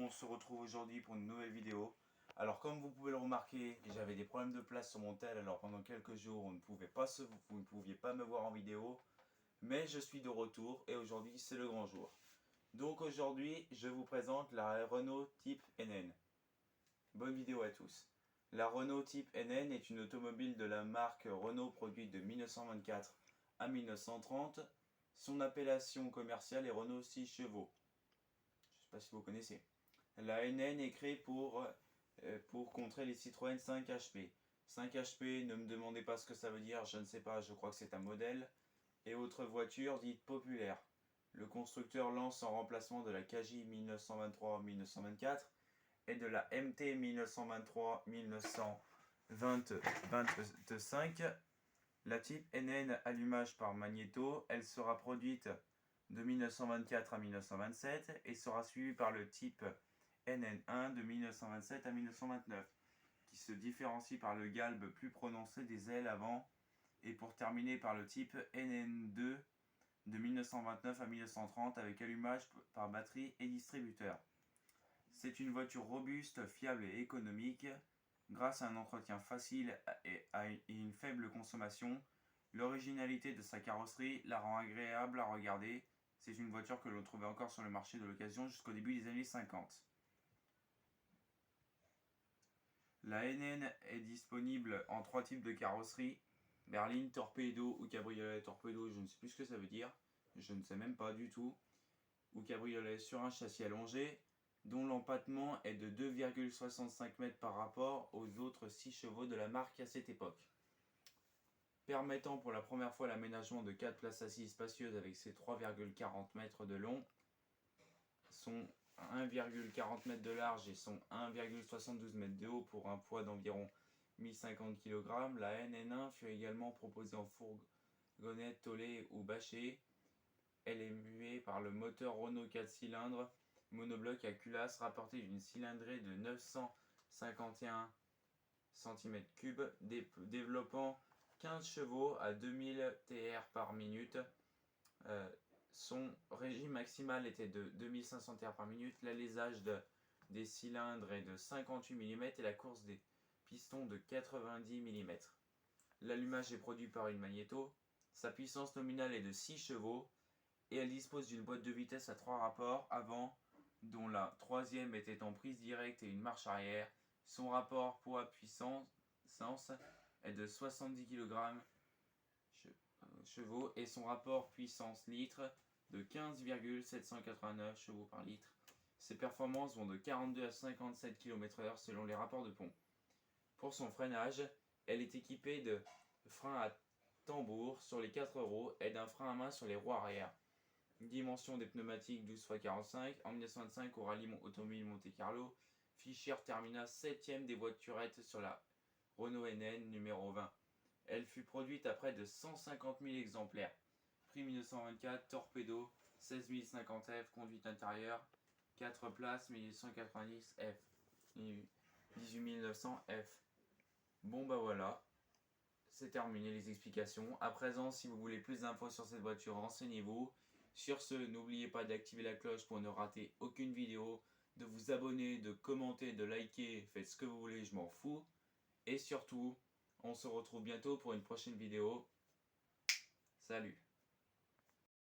on se retrouve aujourd'hui pour une nouvelle vidéo. Alors comme vous pouvez le remarquer, j'avais des problèmes de place sur mon tel, alors pendant quelques jours vous ne pouviez pas me voir en vidéo. Mais je suis de retour et aujourd'hui c'est le grand jour. Donc aujourd'hui je vous présente la Renault Type NN. Bonne vidéo à tous. La Renault Type NN est une automobile de la marque Renault produite de 1924 à 1930. Son appellation commerciale est Renault 6 chevaux. Je ne sais pas si vous connaissez. La NN est créée pour contrer les Citroën 5 HP. 5 HP, ne me demandez pas ce que ça veut dire, je ne sais pas, je crois que c'est un modèle. Et autres voitures dites populaires. Le constructeur lance en remplacement de la KJ 1923-1924 et de la MT 1923-1925 la Type NN allumage par magnéto. Elle sera produite de 1924 à 1927 et sera suivie par le Type NN1 de 1927 à 1929 qui se différencie par le galbe plus prononcé des ailes avant et pour terminer par le Type NN2 de 1929 à 1930 avec allumage par batterie et distributeur. C'est une voiture robuste, fiable et économique. Grâce à un entretien facile et à une faible consommation, l'originalité de sa carrosserie la rend agréable à regarder. C'est une voiture que l'on trouvait encore sur le marché de l'occasion jusqu'au début des années 50. La NN est disponible en 3 types de carrosserie: berline, torpedo ou cabriolet. Torpedo, je ne sais plus ce que ça veut dire, je ne sais même pas du tout. Ou cabriolet sur un châssis allongé, dont l'empattement est de 2,65 mètres par rapport aux autres 6 chevaux de la marque à cette époque. Permettant pour la première fois l'aménagement de 4 places assises spacieuses avec ses 3,40 mètres de long, son 1,40 m de large et son 1,72 m de haut pour un poids d'environ 1050 kg, la NN1 fut également proposée en fourgonnette tolée ou bâchée. Elle est muée par le moteur Renault 4 cylindres monobloc à culasse rapporté d'une cylindrée de 951 cm3, développant 15 chevaux à 2000 TR par minute. Son régime maximal était de 2500 TR par minute. L'alésage des cylindres est de 58 mm et la course des pistons de 90 mm. L'allumage est produit par une magnéto. Sa puissance nominale est de 6 chevaux et elle dispose d'une boîte de vitesse à 3 rapports avant, dont la troisième était en prise directe et une marche arrière. Son rapport poids-puissance est de 70 kg chevaux et son rapport puissance-litre de 15,789 chevaux par litre. Ses performances vont de 42 à 57 km/h selon les rapports de pompe. Pour son freinage, elle est équipée de freins à tambour sur les 4 roues et d'un frein à main sur les roues arrière. Dimension des pneumatiques 12x45. En 1925, au rallye automobile Monte-Carlo, Fischer termina 7ème des voiturettes sur la Renault NN numéro 20. Elle fut produite à près de 150 000 exemplaires. Prix 1924, torpedo, 16 050 F, conduite intérieure, 4 places, 1890 F, 18 900 F. Bon bah voilà, c'est terminé les explications. À présent, si vous voulez plus d'infos sur cette voiture, renseignez-vous. Sur ce, n'oubliez pas d'activer la cloche pour ne rater aucune vidéo, de vous abonner, de commenter, de liker, faites ce que vous voulez, je m'en fous. Et surtout, on se retrouve bientôt pour une prochaine vidéo. Salut!